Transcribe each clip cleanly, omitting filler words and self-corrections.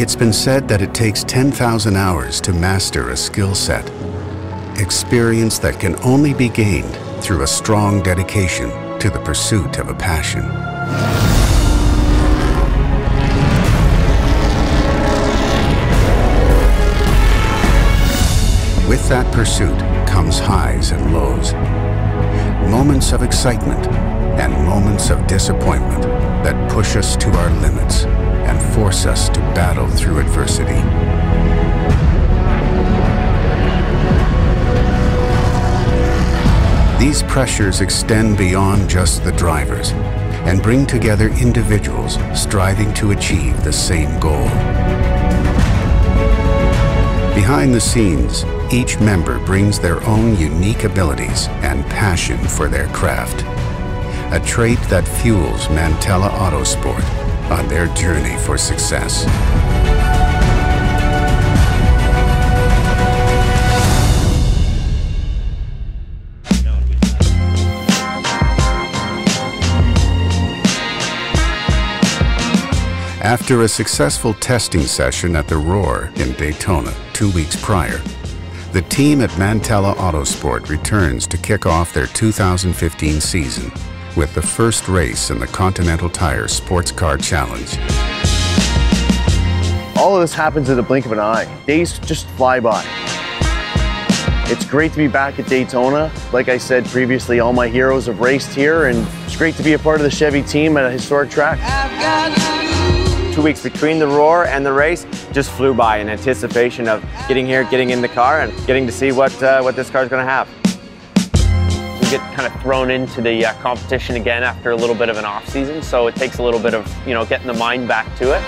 It's been said that it takes 10,000 hours to master a skill set, experience that can only be gained through a strong dedication to the pursuit of a passion. With that pursuit comes highs and lows, moments of excitement and moments of disappointment that push us to our limits and force us to battle through adversity. These pressures extend beyond just the drivers and bring together individuals striving to achieve the same goal. Behind the scenes, each member brings their own unique abilities and passion for their craft, a trait that fuels Mantella Autosport on their journey for success. After a successful testing session at the Roar in Daytona 2 weeks prior, the team at Mantella Autosport returns to kick off their 2015 season with the first race in the Continental Tire Sports Car Challenge. All of this happens in the blink of an eye. Days just fly by. It's great to be back at Daytona. Like I said previously, all my heroes have raced here, and it's great to be a part of the Chevy team at a historic track. 2 weeks between the Roar and the race just flew by in anticipation of getting here, getting in the car, and getting to see what this car is going to have. We get kind of thrown into the competition again after a little bit of an off season, so it takes a little bit of getting the mind back to it.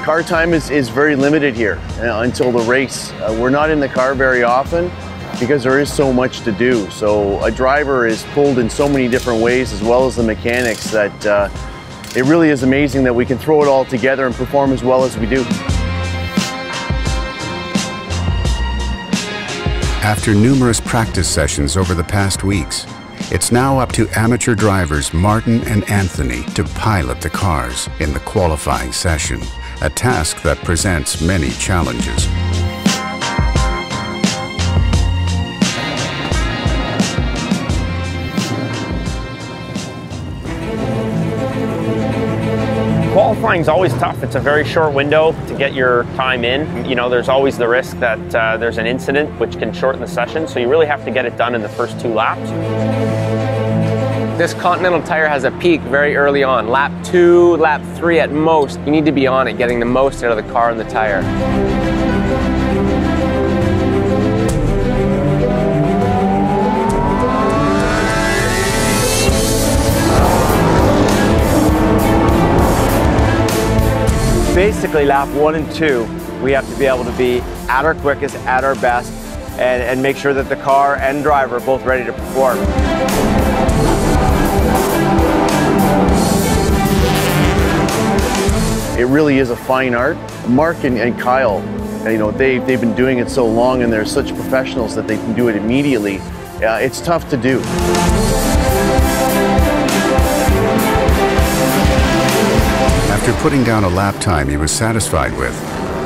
Car time is very limited here until the race. We're not in the car very often because there is so much to do. So a driver is pulled in so many different ways, as well as the mechanics, that it really is amazing that we can throw it all together and perform as well as we do. After numerous practice sessions over the past weeks, it's now up to amateur drivers Martin and Anthony to pilot the cars in the qualifying session, a task that presents many challenges. Qualifying is always tough. It's a very short window to get your time in. There's always the risk that there's an incident which can shorten the session, so you really have to get it done in the first 2 laps. This Continental Tire has a peak very early on. Lap 2, lap 3 at most. You need to be on it, getting the most out of the car and the tire. Basically, lap 1 and 2, we have to be able to be at our quickest, at our best, and make sure that the car and driver are both ready to perform. It really is a fine art. Mark and Kyle, they've been doing it so long, and they're such professionals that they can do it immediately. It's tough to do. After putting down a lap time he was satisfied with,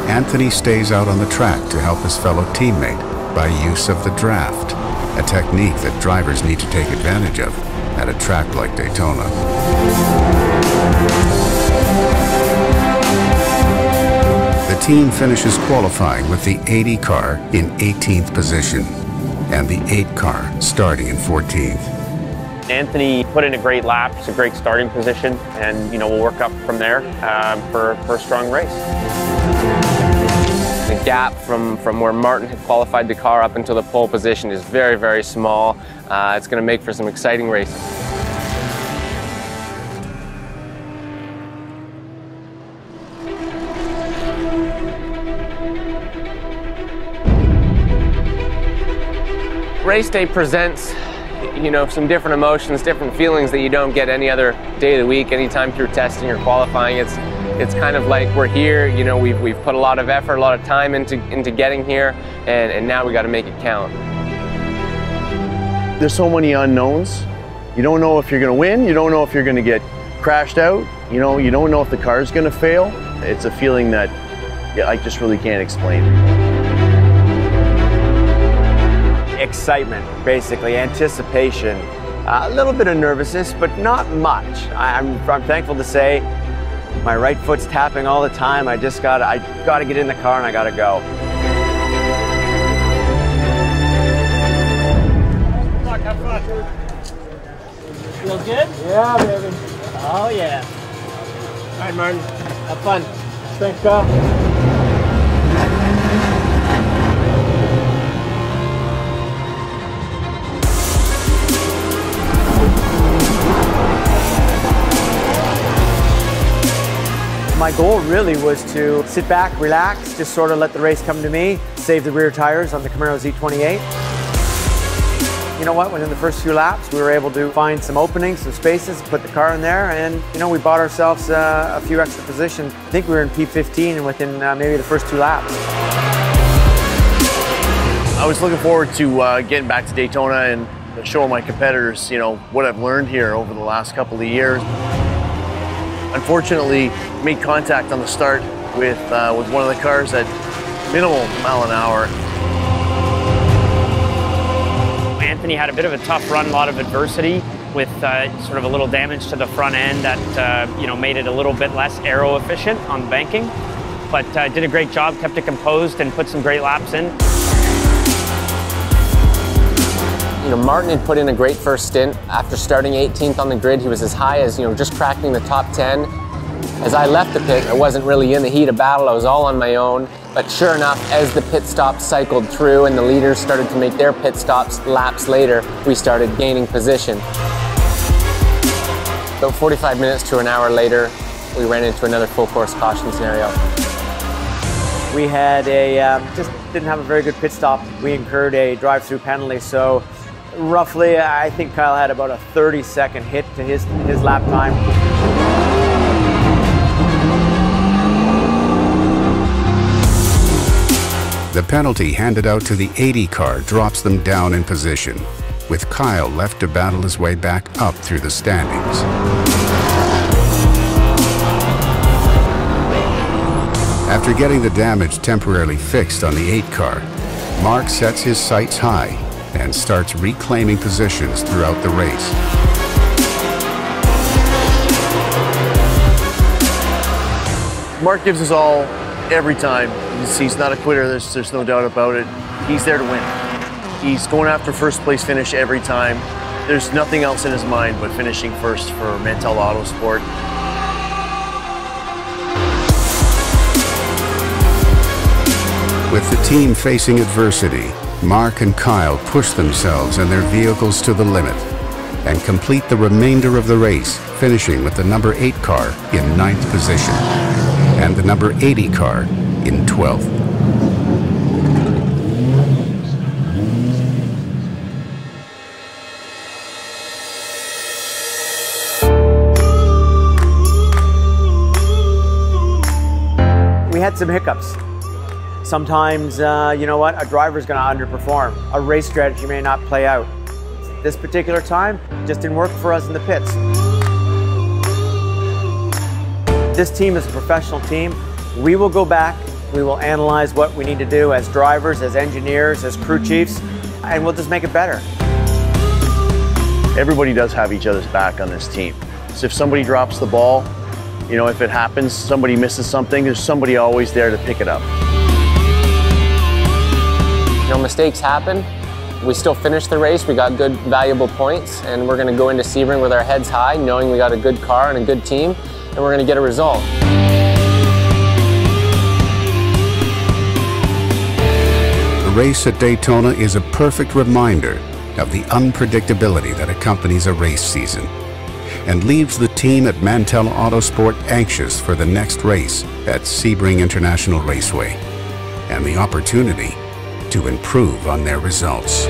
Anthony stays out on the track to help his fellow teammate by use of the draft, a technique that drivers need to take advantage of at a track like Daytona. The team finishes qualifying with the 80 car in 18th position and the 8 car starting in 14th. Anthony put in a great lap. It's a great starting position, and we'll work up from there for a strong race. The gap from where Martin had qualified the car up until the pole position is very, very small. It's going to make for some exciting racing. Race day presents some different emotions, different feelings that you don't get any other day of the week, anytime through testing or qualifying. It's kind of like we're here, we've put a lot of effort, a lot of time into getting here, and now we got to make it count. There's so many unknowns. You don't know if you're going to win, you don't know if you're going to get crashed out, you know, you don't know if the car is going to fail. It's a feeling that I just really can't explain. Excitement, basically, anticipation, a little bit of nervousness, but not much. I'm thankful to say my right foot's tapping all the time. I gotta get in the car and I gotta go. Good luck, have fun. Feel good? Yeah, baby. Oh yeah. All right, Martin, have fun. Thanks, Kyle. My goal really was to sit back, relax, just sort of let the race come to me, save the rear tires on the Camaro Z28. You know what, within the first few laps, we were able to find some openings, some spaces, put the car in there, and you know, we bought ourselves a few extra positions. I think we were in P15 and within maybe the first 2 laps. I was looking forward to getting back to Daytona and showing my competitors, you know, what I've learned here over the last couple of years. Unfortunately, made contact on the start with one of the cars at minimal mile an hour. Anthony had a bit of a tough run, a lot of adversity with sort of a little damage to the front end that you know, made it a little bit less aero efficient on banking, but did a great job, kept it composed and put some great laps in. You know, Martin had put in a great first stint. After starting 18th on the grid, he was as high as, you know, just cracking the top 10. As I left the pit, I wasn't really in the heat of battle, I was all on my own. But sure enough, as the pit stops cycled through and the leaders started to make their pit stops laps later, we started gaining position. About 45 minutes to an hour later, we ran into another full course caution scenario. We had just didn't have a very good pit stop. We incurred a drive-through penalty, so roughly, I think Kyle had about a 30-second hit to his lap time. The penalty handed out to the 80 car drops them down in position, with Kyle left to battle his way back up through the standings. After getting the damage temporarily fixed on the 8 car, Mark sets his sights high and starts reclaiming positions throughout the race. Mark gives us all every time. He's not a quitter, there's no doubt about it. He's there to win. He's going after first place finish every time. There's nothing else in his mind but finishing first for Mantella Autosport. With the team facing adversity, Mark and Kyle push themselves and their vehicles to the limit and complete the remainder of the race, finishing with the number 8 car in 9th position and the number 80 car in 12th. We had some hiccups. Sometimes, you know what, a driver's going to underperform. A race strategy may not play out. This particular time, just didn't work for us in the pits. This team is a professional team. We will go back, we will analyze what we need to do as drivers, as engineers, as crew chiefs, and we'll just make it better. Everybody does have each other's back on this team. So if somebody drops the ball, you know, if it happens, somebody misses something, there's somebody always there to pick it up. You know, mistakes happen. We still finished the race, we got good, valuable points, and we're gonna go into Sebring with our heads high, knowing we got a good car and a good team, and we're gonna get a result. The race at Daytona is a perfect reminder of the unpredictability that accompanies a race season and leaves the team at Mantella Autosport anxious for the next race at Sebring International Raceway and the opportunity to improve on their results.